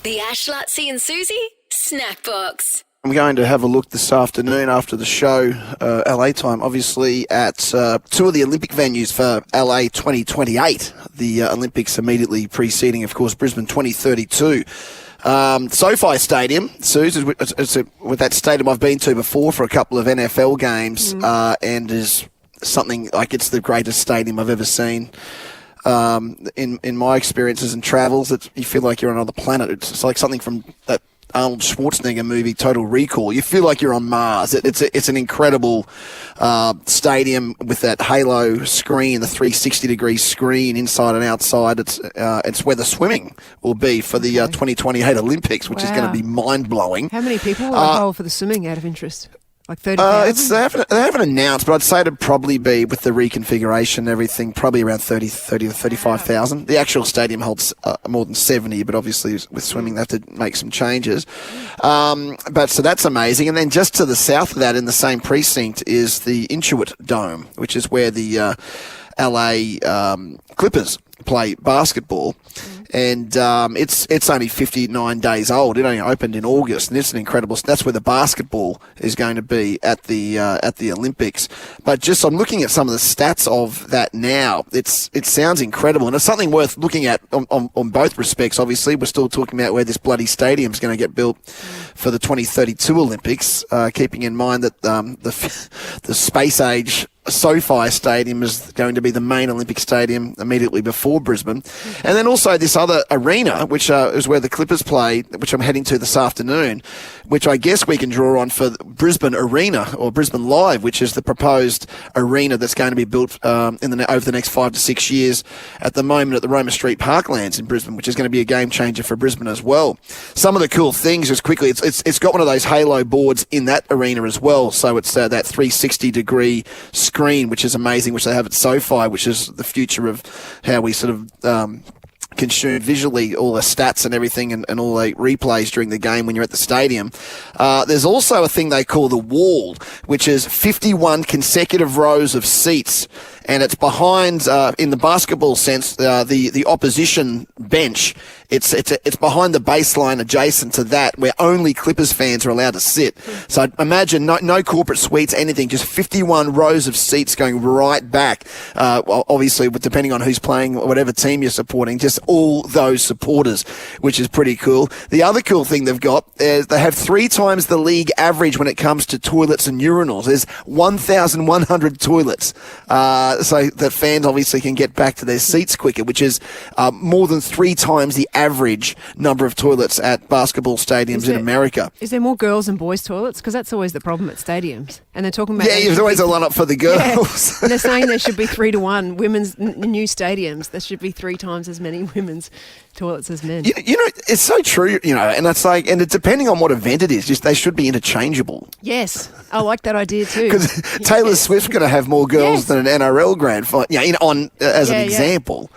The Ash, Lutzi and Susie SNACKBOX. I'm going to have a look this afternoon after the show, LA time, obviously, at two of the Olympic venues for LA 2028. The Olympics immediately preceding, of course, Brisbane 2032. SoFi Stadium, Suze, with that stadium I've been to before for a couple of NFL games, and is something like it's the greatest stadium I've ever seen. In my experiences and travels, you feel like you're on another planet. It's like something from that Arnold Schwarzenegger movie, Total Recall. You feel like you're on Mars. It's an incredible stadium with that halo screen, the 360-degree screen inside and outside. It's where the swimming will be for the 2028 Olympics, which is going to be mind-blowing. How many people will hold for the swimming, out of interest? Like 30,000? They haven't announced, but I'd say it'd probably be, with the reconfiguration and everything, probably around 30 to 35,000. The actual stadium holds more than 70, but obviously with swimming they have to make some changes. But so that's amazing. And then just to the south of that, in the same precinct, is the Intuit Dome, which is where the LA Clippers play basketball. And it's only 59 days old. It only opened in August, and it's an incredible. That's where the basketball is going to be at the Olympics. But just I'm looking at some of the stats of that now. It sounds incredible, and it's something worth looking at on both respects. Obviously, we're still talking about where this bloody stadium is going to get built for the 2032 Olympics. Keeping in mind that the space age SoFi Stadium is going to be the main Olympic stadium immediately before Brisbane. And then also this other arena, which is where the Clippers play, which I'm heading to this afternoon, which I guess we can draw on for Brisbane Arena, or Brisbane Live, which is the proposed arena that's going to be built over the next 5 to 6 years at the moment at the Roma Street Parklands in Brisbane, which is going to be a game changer for Brisbane as well. Some of the cool things, just quickly, it's got one of those halo boards in that arena as well, so it's that 360-degree screen, which is amazing, which they have at SoFi, which is the future of how we sort of consume visually all the stats and everything and all the replays during the game when you're at the stadium. There's also a thing they call the wall, which is 51 consecutive rows of seats, and it's behind, in the basketball sense, the opposition bench. It's behind the baseline adjacent to that, where only Clippers fans are allowed to sit. So imagine no corporate suites, anything, just 51 rows of seats going right back. Obviously, depending on who's playing, whatever team you're supporting, just all those supporters, which is pretty cool. The other cool thing they've got is they have 3 times the league average when it comes to toilets and urinals. There's 1,100 toilets, so that fans obviously can get back to their seats quicker, which is more than 3 times the average number of toilets at basketball stadiums in America. Is there more girls and boys toilets? Because that's always the problem at stadiums. And they're talking about... Yeah, there's always a line-up for the girls. Yeah. And they're saying there should be 3 to 1 women's new stadiums. There should be 3 times as many women's toilets as men. You know, it's so true, and it's like, and depending on what event it is, just they should be interchangeable. Yes, I like that idea too. Because Taylor Swift's going to have more girls than an NRL grand final, as an example.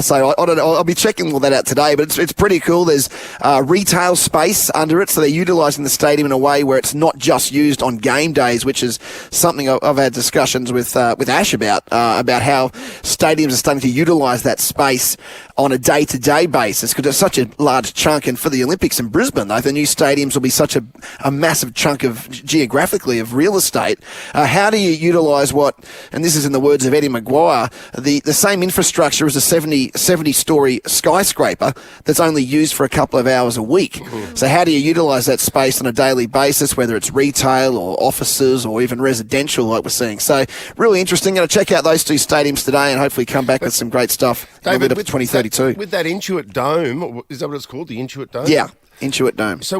So I don't know, I'll be checking all that out today, but it's pretty cool. There's retail space under it, so they're utilising the stadium in a way where it's not just used on game days, which is something I've had discussions with Ash about how stadiums are starting to utilise that space on a day-to-day basis, because it's such a large chunk. And for the Olympics in Brisbane, though, the new stadiums will be such a massive chunk of geographically of real estate. How do you utilise and this is in the words of Eddie Maguire, the same infrastructure as a 70-storey skyscraper that's only used for a couple of hours a week. So how do you utilise that space on a daily basis, whether it's retail or offices or even residential like we're seeing? So really interesting. Going to check out those 2 stadiums today and hopefully come back with some great stuff in the lead up to 2032. With that Intuit Dome, is that what it's called, the Intuit Dome? Yeah, Intuit Dome. So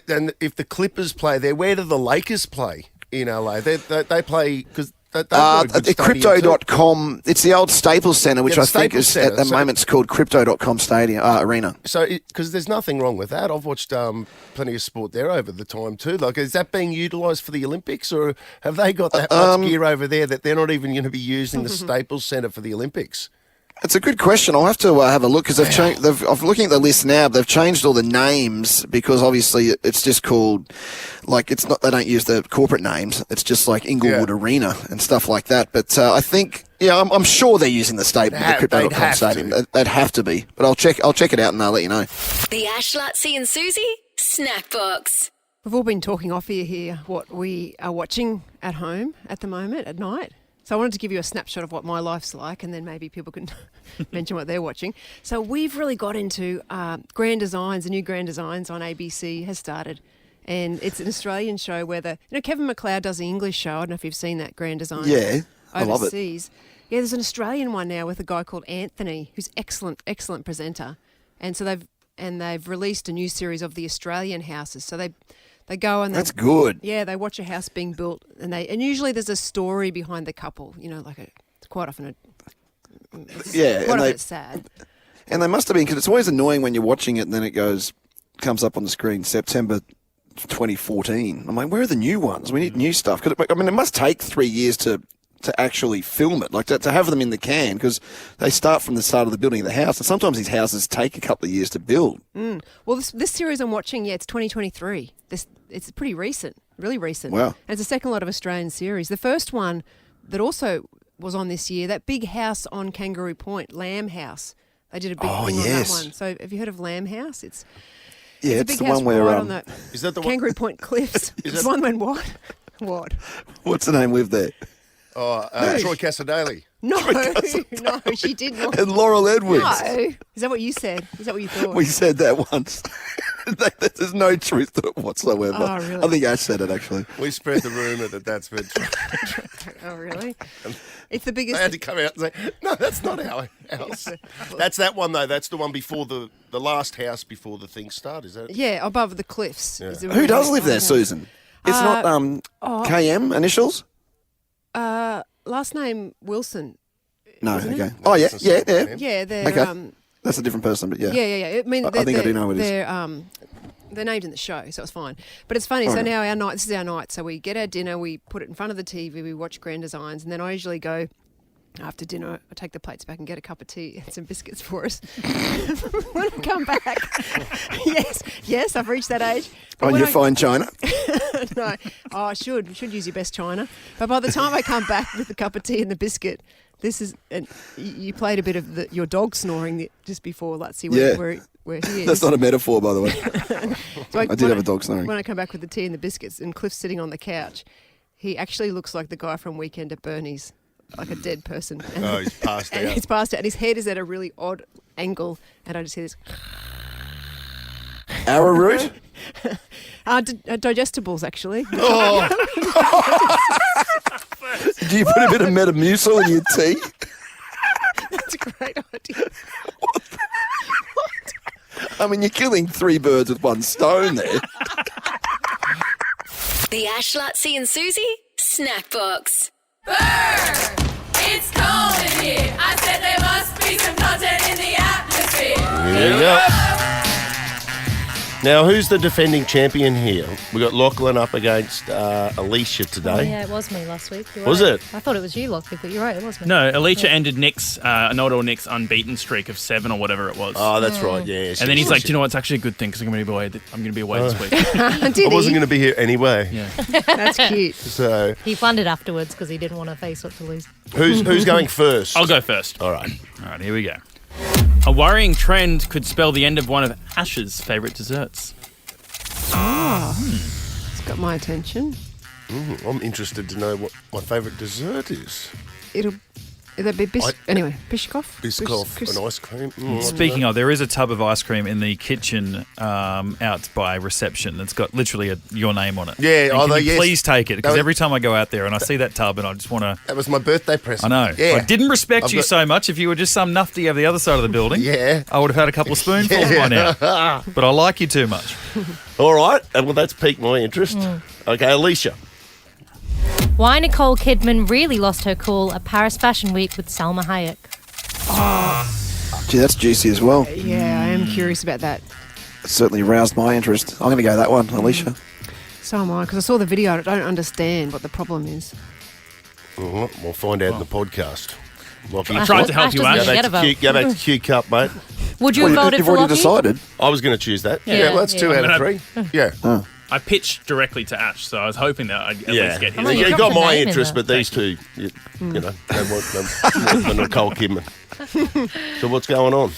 and if the Clippers play there, where do the Lakers play in LA? They play, because Crypto.com, it's the old Staples Center, which I think is at the moment it's called Crypto.com Stadium Arena. So, because there's nothing wrong with that. I've watched plenty of sport there over the time too. Like, is that being utilised for the Olympics, or have they got that much gear over there that they're not even going to be using the Staples Center for the Olympics? It's a good question. I'll have to have a look, because I'm looking at the list now. They've changed all the names because obviously it's just called, like, it's not, they don't use the corporate names. It's just like Inglewood Arena and stuff like that. But I think Yeah, I'm sure they're using the stadium, the They'd Crypto.com have stadium. to. They'd have to be. But I'll check it out and I'll let you know. The Ash, Lutzi and Susie Snack Box. We've all been talking off here what we are watching at home at the moment at night. So I wanted to give you a snapshot of what my life's like, and then maybe people can mention what they're watching. So we've really got into Grand Designs. The new Grand Designs on ABC has started. And it's an Australian show where Kevin McLeod does the English show. I don't know if you've seen that Grand Design. Yeah, I love it. Overseas. Yeah, there's an Australian one now with a guy called Anthony, who's excellent presenter. And so they've released a new series of the Australian houses. So they go and That's good. Yeah, they watch a house being built, and usually there's a story behind the couple. Quite often it's sad. And they must have been, because it's always annoying when you're watching it and then it comes up on the screen, September 2014. I'm like, where are the new ones? We need new stuff. Cause it must take 3 years to actually film it, like to have them in the can, because they start from the start of the building of the house, and sometimes these houses take a couple of years to build. Well, this series I'm watching, it's 2023. It's pretty recent, really recent. Wow. And it's the second lot of Australian series. The first one that also was on this year, that big house on Kangaroo Point, Lamb House. They did a big thing on that one. So have you heard of Lamb House? It's Yeah, a it's big the house one where right on the Is that the Kangaroo Point cliffs. It's the one when what? What? what's the name lived there? Troy Cassadaly. No, no, she did not. And Laurel Edwards. No. Is that what you said? Is that what you thought? We said that once. There's no truth to it whatsoever. Oh, really? I think Ash said it, actually. We spread the rumour that's been true. Oh, really? It's the They biggest. had to come out and say, no, that's not our house. That's that one, though. That's the one before the last house before the thing started, is that it? Yeah, above the cliffs. Yeah. Is a Who does really live there, nice Susan? It's not KM initials? Last name Wilson. No, Isn't okay. it? Oh, yeah, yeah, yeah. Yeah, they're Okay. That's a different person, but yeah. yeah. I mean, I think I do know who it is. They're named in the show, so it's fine. But it's funny. So Okay. now this is our night. So we get our dinner, we put it in front of the TV, we watch Grand Designs, and then I usually go after dinner. I take the plates back and get a cup of tea and some biscuits for us. When I come back, yes, I've reached that age. But On when your fine china? No, I should use your best china. But by the time I come back with the cup of tea and the biscuit, and you played a bit of your dog snoring just before. Let's see where he is. That's not a metaphor, by the way. So I did have a dog snoring. When I come back with the tea and the biscuits, and Cliff's sitting on the couch, he actually looks like the guy from Weekend at Bernie's, like a dead person. And, Oh, he's passed and out. he's passed out, and his head is at a really odd angle, and I just hear this. Arrowroot? Digestibles, actually. Do you put a bit of Metamucil in your tea? That's a great idea. I mean, you're killing 3 birds with 1 stone there. The Ash, Lutzi and Susie Snack Box. It's cold in here. I said there must be some content in the atmosphere. There you go. Now, who's the defending champion here? We got Lachlan up against Alicia today. Oh, yeah, it was me last week. You're Was right. it? I thought it was you, Lockie, but you're right, it was me. No, Alicia ended Nick's unbeaten streak of 7 or whatever it was. Oh, that's right, yeah. and then he's like, do you know what? It's actually a good thing because I'm going to be away this week. Did I he? wasn't going to be here anyway. Yeah. That's cute. So, He planned it afterwards because he didn't want to face up to lose. who's going first? I'll go first. All right. All right, here we go. A worrying trend could spell the end of one of Ash's favourite desserts. It's got my attention. I'm interested to know what my favourite dessert is. It'll be Bishkov? Biscoff and ice cream. Speaking of, there is a tub of ice cream in the kitchen out by reception that's got literally your name on it. Yeah, And can you yes. please take it because That was- every time I go out there and I see that tub and I just want to... That was my birthday I present. know. Yeah. I didn't respect I've you got- so much. If you were just some nufty over the other side of the building, Yeah. I would have had a couple of spoonfuls by now. But I like you too much. All right. Well, that's piqued my interest. Okay, Alicia. Why Nicole Kidman really lost her cool at Paris Fashion Week with Salma Hayek. Gee, that's juicy as well. Yeah, I am curious about that. It certainly roused my interest. I'm going to go that one, Alicia. So am I, because I saw the video. I don't understand what the problem is. All right, we'll find out in the podcast. Lockie, I tried to help Ash you, doesn't Ash. even get a vote. Go back to Q Cup, mate. Would you have voted you've for already Lockie? decided. I was going to choose that. Yeah, Yeah, well, that's yeah. 2 out of 3. Yeah. I pitched directly to Ash, so I was hoping that I'd at least get his. Well, you you dropped got the my name in interest, there. but these two, you know, they want the Nicole Kidman. So what's going on?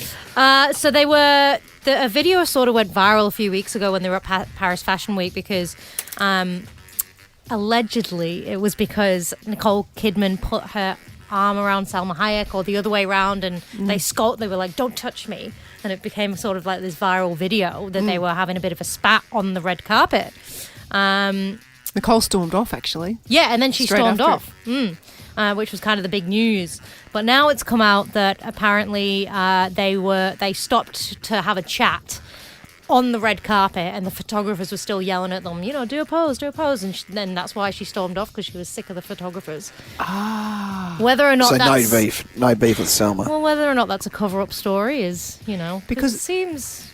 So they were a video sort of went viral a few weeks ago when they were at Paris Fashion Week because allegedly it was because Nicole Kidman put her arm around Salma Hayek or the other way around, and they were like, "Don't touch me," and it became sort of like this viral video that they were having a bit of a spat on the red carpet. Nicole stormed off, actually. Yeah, and then she Straight stormed after off, which was kind of the big news. But now it's come out that apparently they stopped to have a chat on the red carpet, and the photographers were still yelling at them, do a pose, and then that's why she stormed off, because she was sick of the photographers. Whether or not So that's no beef with Selma. well, whether or not that's a cover-up story is, because it seems.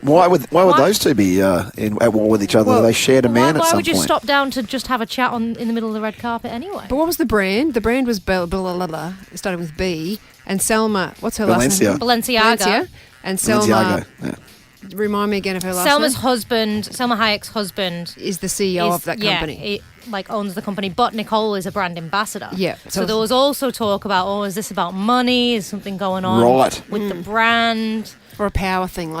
Why would those two be at war with each other? Well, They shared a man why at some would you point. stop down to just have a chat in the middle of the red carpet anyway? But what was the brand? The brand was it started with B. And Selma, what's her last name? Balenciaga. And Selma, Balenciaga, yeah. remind me again of her last Selma name. Hayek's husband, Is the CEO of that company. Yeah, owns the company, but Nicole is a brand ambassador. Yeah. So there was also talk about, is this about money? Is something going on Right. with the brand? Or a power thing,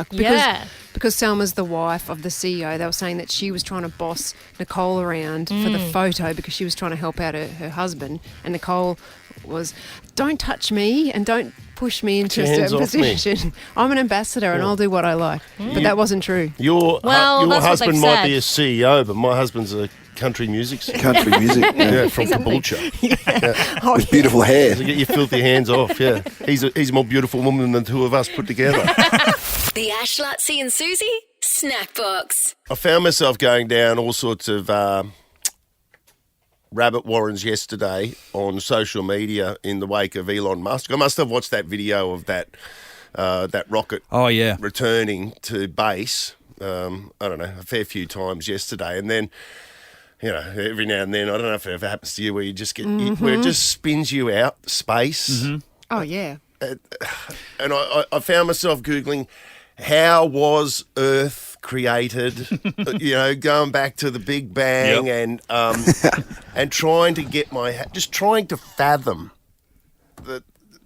because Selma's the wife of the CEO. They were saying that she was trying to boss Nicole around for the photo because she was trying to help out her husband, and Nicole was, "Don't touch me and don't push me into a Hands certain off me." position. I'm an ambassador and I'll do what I like." But that wasn't true. Your Well, that's what husband they've might said. be a CEO, but my husband's a country music singer. Country music, Yeah, from Caboolture. Oh, with beautiful hair. So get your filthy hands off, yeah. He's a more beautiful woman than the two of us put together. The Ash, Lutzi and Susie SNACKBOX. I found myself going down all sorts of rabbit warrens yesterday on social media in the wake of Elon Musk. I must have watched that video of that rocket Oh, yeah. returning to base, I don't know, a fair few times yesterday. And then, every now and then, I don't know if it ever happens to you, where you just get, where it just spins you out, space. Oh, yeah. And I found myself Googling, how was Earth created? Going back to the Big Bang. Yep. and trying to get trying to fathom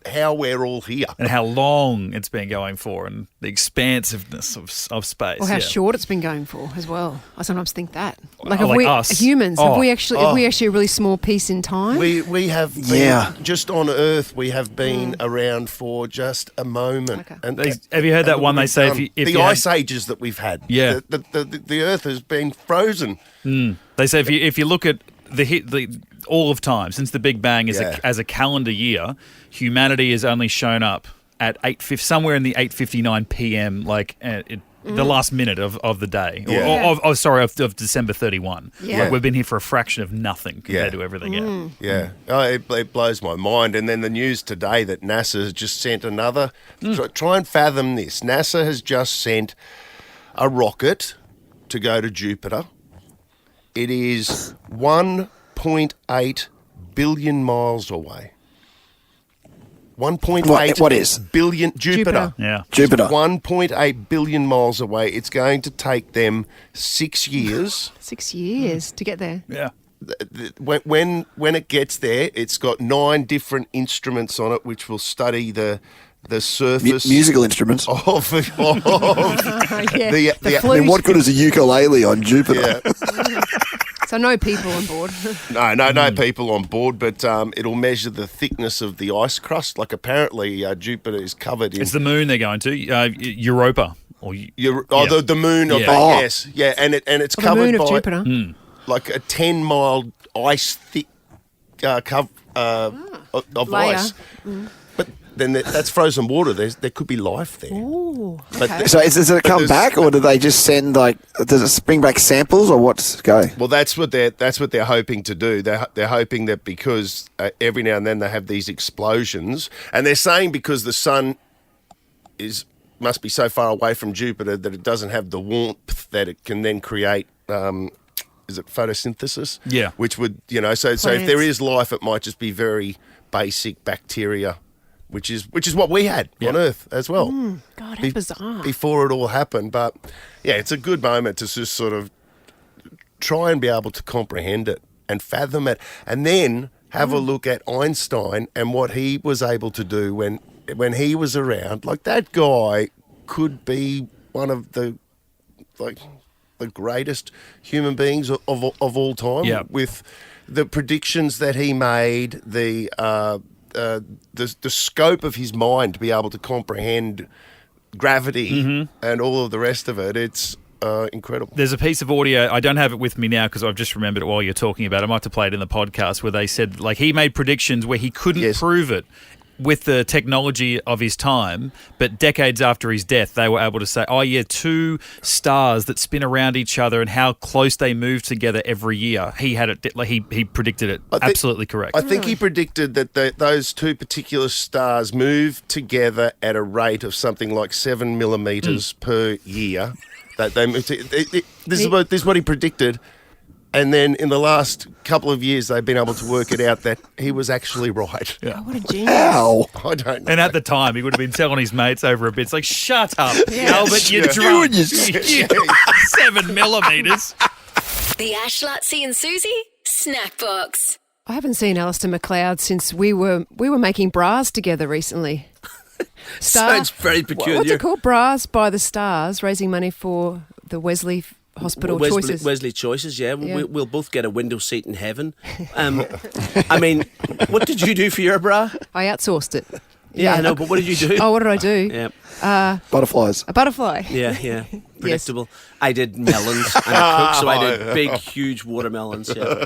how we're all here. And how long it's been going for, and the expansiveness of space. Or how yeah. short it's been going for as well. I sometimes think that. Like, Oh, have like we us. humans, Oh. have we actually a really small piece in time? We have been, Yeah. just on Earth, we have been around for just a moment. Okay. And Have you heard that one? They say if the you ice ages that we've had. Yeah. The Earth has been frozen. They say if you look at the all of time since the Big Bang as a calendar year, humanity has only shown up at somewhere in the 8:59 p.m. The last minute of the day, Yeah. of December 31. Yeah. Like, we've been here for a fraction of nothing compared to everything else. Yeah, it blows my mind. And then the news today that NASA has just sent another. Try and fathom this. NASA has just sent a rocket to go to Jupiter. It is 1.8 billion miles away. 1.8 What is? billion Jupiter. Yeah. Jupiter. 1.8 billion miles away. It's going to take them 6 years. 6 years to get there. Yeah. When it gets there, it's got 9 different instruments on it, which will study the surface Musical instruments. of Yeah, the the I flute. mean, what good is a ukulele on Jupiter? yeah. So no people on board. No people on board, but it'll measure the thickness of the ice crust. Like, apparently Jupiter is covered in. It's the moon they're going to, Europa. Or the moon of Yeah. that, yes, yeah, and it's The covered moon of by Jupiter. like a 10-mile ice thick of Layer. ice. But then that's frozen water. There could be life there. Ooh, But okay. So does it come back, or do they just send does it bring back samples, or what's go? Well, that's what they're hoping to do. They're hoping that because every now and then they have these explosions, and they're saying because the sun must be so far away from Jupiter that it doesn't have the warmth that it can then create. Is it photosynthesis? Yeah. Which would so if there is life, it might just be very basic bacteria, which is what we had on Earth as well. God, how bizarre. Before it all happened. But yeah, it's a good moment to just sort of try and be able to comprehend it and fathom it, and then have a look at Einstein and what he was able to do when he was around. Like, that guy could be one of the greatest human beings of all time, with the predictions that he made, the scope of his mind to be able to comprehend gravity and all of the rest of it. It's incredible. There's a piece of audio, I don't have it with me now because I've just remembered it while you're talking about it. I might have to play it in the podcast, where they said, like, he made predictions where he couldn't prove it with the technology of his time, but decades after his death, they were able to say, oh yeah, two stars that spin around each other and how close they move together every year. He had it, like, he predicted it absolutely correct. I think he predicted that those two particular stars move together at a rate of something like 7 millimeters per year. That they move this is what he predicted. And then in the last couple of years, they've been able to work it out that he was actually right. Oh, what a genius. How? I don't know. And at the time, he would have been telling his mates over a bit, it's like, shut up, Albert, you're drunk. 7 millimeters. The Ash, Lutzi and Susie Snack Box. I haven't seen Alistair McLeod since we were making bras together recently. Sounds very peculiar. What's it called? Bras by the Stars, raising money for the Wesley Hospital Choices. Wesley Choices, yeah. We'll both get a window seat in heaven. I mean, what did you do for your bra? I outsourced it. Yeah, I know, but what did you do? Oh, what did I do? Yeah. Butterflies. A butterfly. Yeah. Predictable. Yes. I did melons. I'm a cook, so I did big, huge watermelons. Yeah.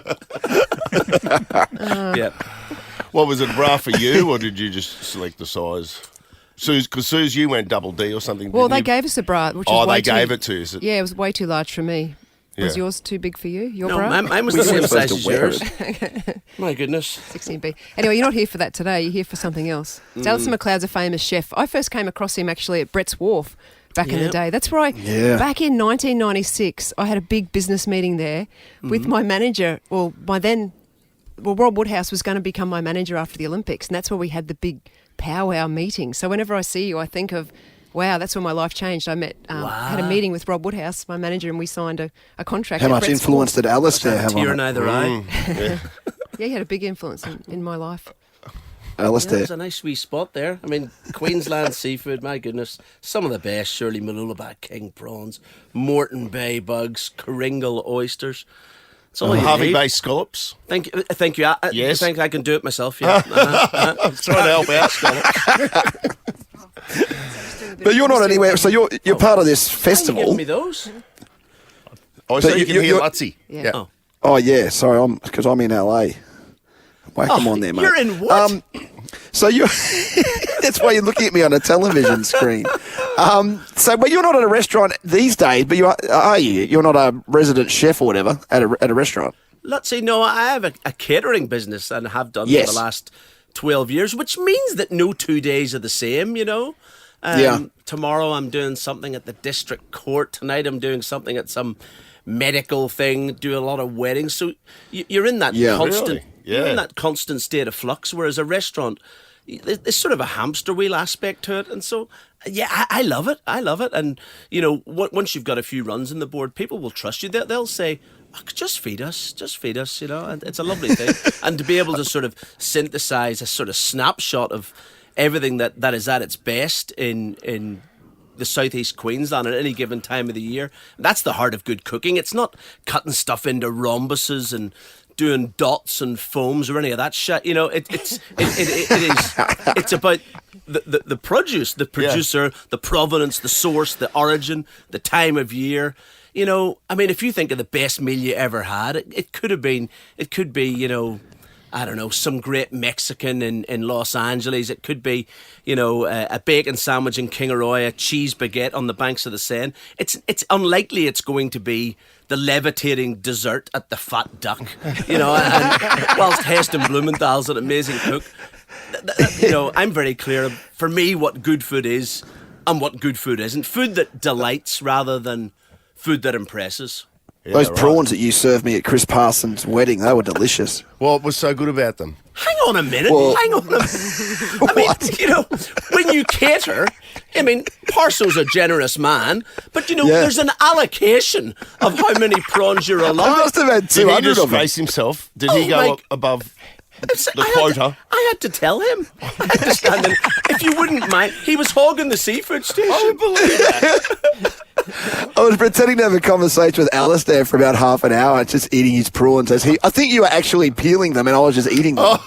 Yeah. What was it, bra for you, or did you just select the size? Because Suze, you went double D or something. Well, they gave us a bra, which was way gave it to you. Yeah, it was way too large for me. Was yours too big for you? Your bra? Mine was the same size as yours. My goodness. 16B. Anyway, you're not here for that today. You're here for something else. So Alistair McLeod's a famous chef. I first came across him actually at Brett's Wharf back in the day. That's where back in 1996, I had a big business meeting there with my manager. Rob Woodhouse was going to become my manager after the Olympics, and that's where we had the big powwow meeting. So whenever I see you, I think of, wow, that's when my life changed. I had a meeting with Rob Woodhouse, my manager, and we signed a contract. How much influence did Alistair have on it? Tear in either eye. Yeah, he had a big influence in my life. Alistair. There's a nice wee spot there. I mean, Queensland seafood, my goodness. Some of the best, Shirley Malulabat king prawns, Moreton Bay bugs, Kringle oysters. Harvey Bay scallops. Thank you. Yes. I think I can do it myself, yeah. I'm trying to help out, scallops. But you're not anywhere, so you're part of this festival. Give me those. Oh, so you can hear Lutzi. Yeah. Oh, yeah, sorry, because I'm in LA. Whack them on there, mate. You're in what? So you that's why you're looking at me on a television screen. But you're not at a restaurant these days, but are you? You're not a resident chef or whatever at a restaurant. Let's see, no, I have a catering business and have done for the last 12 years, which means that no 2 days are the same, you know. Tomorrow I'm doing something at the district court. Tonight I'm doing something at some medical thing, do a lot of weddings. So you're in that constant... Really? You're in that constant state of flux, whereas a restaurant, there's sort of a hamster wheel aspect to it. And so, I love it. I love it. And, you know, once you've got a few runs in the board, people will trust you. They'll say, oh, just feed us, you know, and it's a lovely thing. And to be able to sort of synthesize a sort of snapshot of everything that is at its best in the southeast Queensland at any given time of the year, that's the heart of good cooking. It's not cutting stuff into rhombuses and doing dots and foams or any of that shit. You know, it is it's about the produce, the producer, the provenance, the source, the origin, the time of year. You know, I mean, if you think of the best meal you ever had, it could be, you know, I don't know, some great Mexican in Los Angeles. It could be, you know, a bacon sandwich in Kingaroy, a cheese baguette on the banks of the Seine. It's unlikely it's going to be the levitating dessert at the Fat Duck, you know. And whilst Heston Blumenthal's an amazing cook, you know, I'm very clear, for me, what good food is and what good food isn't. Food that delights rather than food that impresses. Yeah, those prawns that you served me at Chris Parsons' wedding, they were delicious. What was so good about them? Hang on a minute. Well- hang on a minute. I mean, you know, when you cater, I mean, Parso's a generous man, but, you know, Yeah. there's an allocation of how many prawns you're I allowed. must have had Did he 200 of them. disgrace himself? Did he Oh, go my- up above the I had quota? I had to tell him. I had to stand in. If you wouldn't mind, he was hogging the seafood station. I would believe that. I was pretending to have a conversation with Alice there for about half an hour, just eating his prawns. I think you were actually peeling them, and I was just eating them.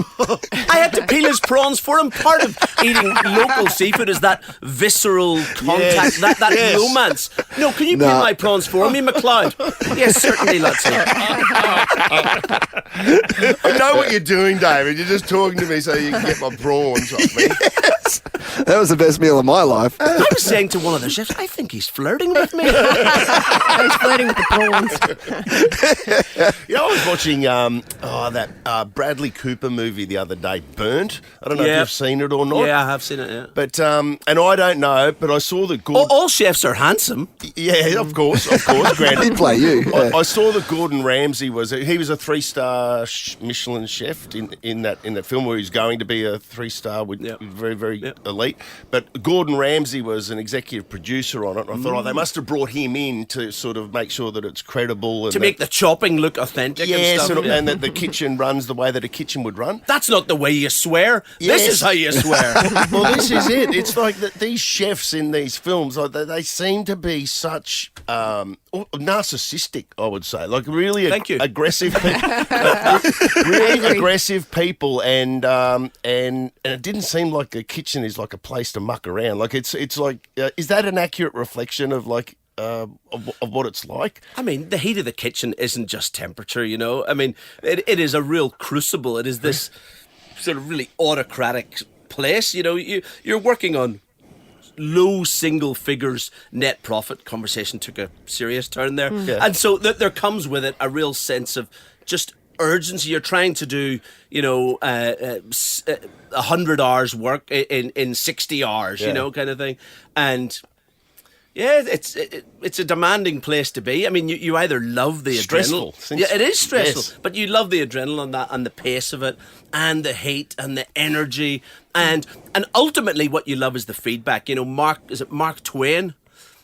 I had to peel his prawns for him. Part of eating local seafood is that visceral contact, Yes. that Yes. romance. No, can you No. peel my prawns for me, McLeod? Yes, certainly, Lutsy. I know what you're doing, David. You're just talking to me so you can get my prawns off me. That was the best meal of my life. I was saying to one of the chefs, I think he's flirting with me. He's flirting with the prawns. You know, I was watching that Bradley Cooper movie the other day, Burnt. I don't know Yeah. if you've seen it or not. Yeah, I have seen it, yeah. But and I don't know, but I saw the All chefs are handsome. Yeah, of course, granted. He'd play you. Yeah. I saw that Gordon Ramsay was a 3-star Michelin chef in that film where he's going to be a 3-star with Yep. very elite. But Gordon Ramsay was an executive producer on it. And I thought, they must have brought him in to sort of make sure that it's credible and To make the chopping look authentic and yeah, stuff. sort of, yeah. and that the kitchen runs the way that a kitchen would run. That's not the way you swear. This Yes. is how you swear. Well, this is it. It's like that these chefs in these films, like they seem to be such narcissistic, I would say. Like really Thank you. aggressive people. Really aggressive people, and it didn't seem like a kitchen is like a place to muck around. Like it's like, is that an accurate reflection of like of what it's like? I mean, the heat of the kitchen isn't just temperature, you know. I mean, it is a real crucible. It is this sort of really autocratic place. You know, you're working on low single figures net profit. Conversation took a serious turn there. Yeah. And so there comes with it a real sense of just urgency. You're trying to do, 100 hours work in 60 hours, Yeah. kind of thing. And yeah, it's a demanding place to be. I mean, you either love the Stressful. adrenaline. Yeah, it is stressful. Yes. But you love the adrenaline and the pace of it and the heat and the energy. And ultimately what you love is the feedback. You know, Mark Twain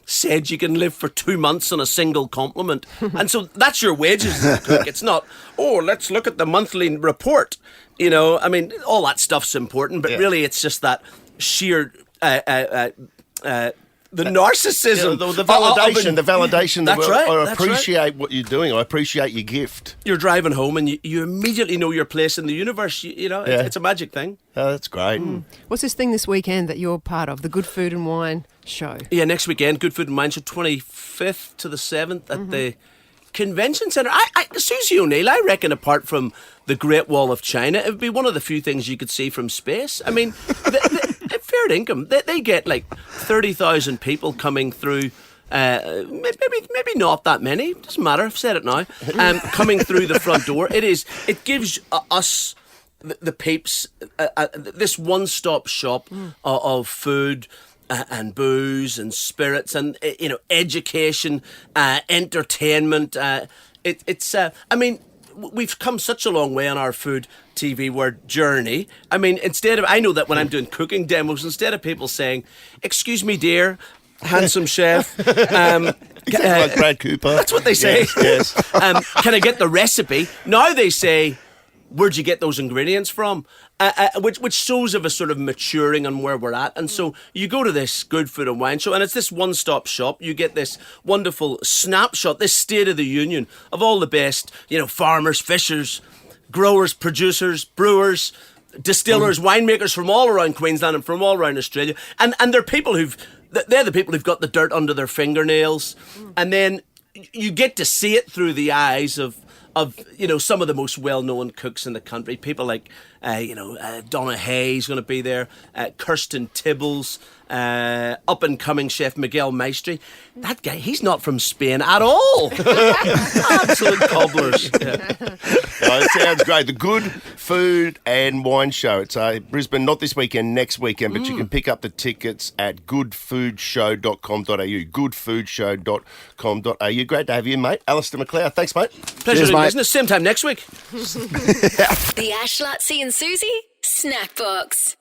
said you can live for 2 months on a single compliment. And so that's your wages as a cook. It's not, let's look at the monthly report. You know, I mean, all that stuff's important, but really it's just that sheer the narcissism. The validation. That's that right. I that's appreciate right. what you're doing. I appreciate your gift. You're driving home and you immediately know your place in the universe. It's a magic thing. Oh, that's great. What's this thing this weekend that you're part of? The Good Food and Wine show. Yeah, next weekend, Good Food and Wine Show, 25th to the 7th at the Convention Centre. Susie O'Neill, I reckon, apart from the Great Wall of China, it would be one of the few things you could see from space. I mean, fair income. They get like 30,000 people coming through. Maybe not that many. Doesn't matter. I've said it now. Coming through the front door. It gives us the peeps this one-stop shop of food. And booze and spirits and education, entertainment. I mean, we've come such a long way on our food TV word journey. I mean, I know that when I'm doing cooking demos, instead of people saying, "Excuse me, dear, handsome chef," Like Brad Cooper. that's what they say. Yes. Can I get the recipe? Now they say, where'd you get those ingredients from? Which shows of a sort of maturing on where we're at. And so you go to this Good Food and Wine Show, and it's this one-stop shop. You get this wonderful snapshot, this State of the Union of all the best, farmers, fishers, growers, producers, brewers, distillers, winemakers from all around Queensland and from all around Australia. And they're people they're the people who've got the dirt under their fingernails. And then you get to see it through the eyes of some of the most well-known cooks in the country. People like, Donna Hay's going to be there, Kirsten Tibbles, up-and-coming chef Miguel Maestri. That guy, he's not from Spain at all. Absolute cobblers. Yeah. It sounds great. The Good food and wine show. It's Brisbane, not this weekend, next weekend, but you can pick up the tickets at goodfoodshow.com.au. Goodfoodshow.com.au. Great to have you, mate. Alistair McLeod. Thanks, mate. Pleasure Cheers, doing mate. business. Same time next week. The Ash, Lutzi and Susie Snack Box.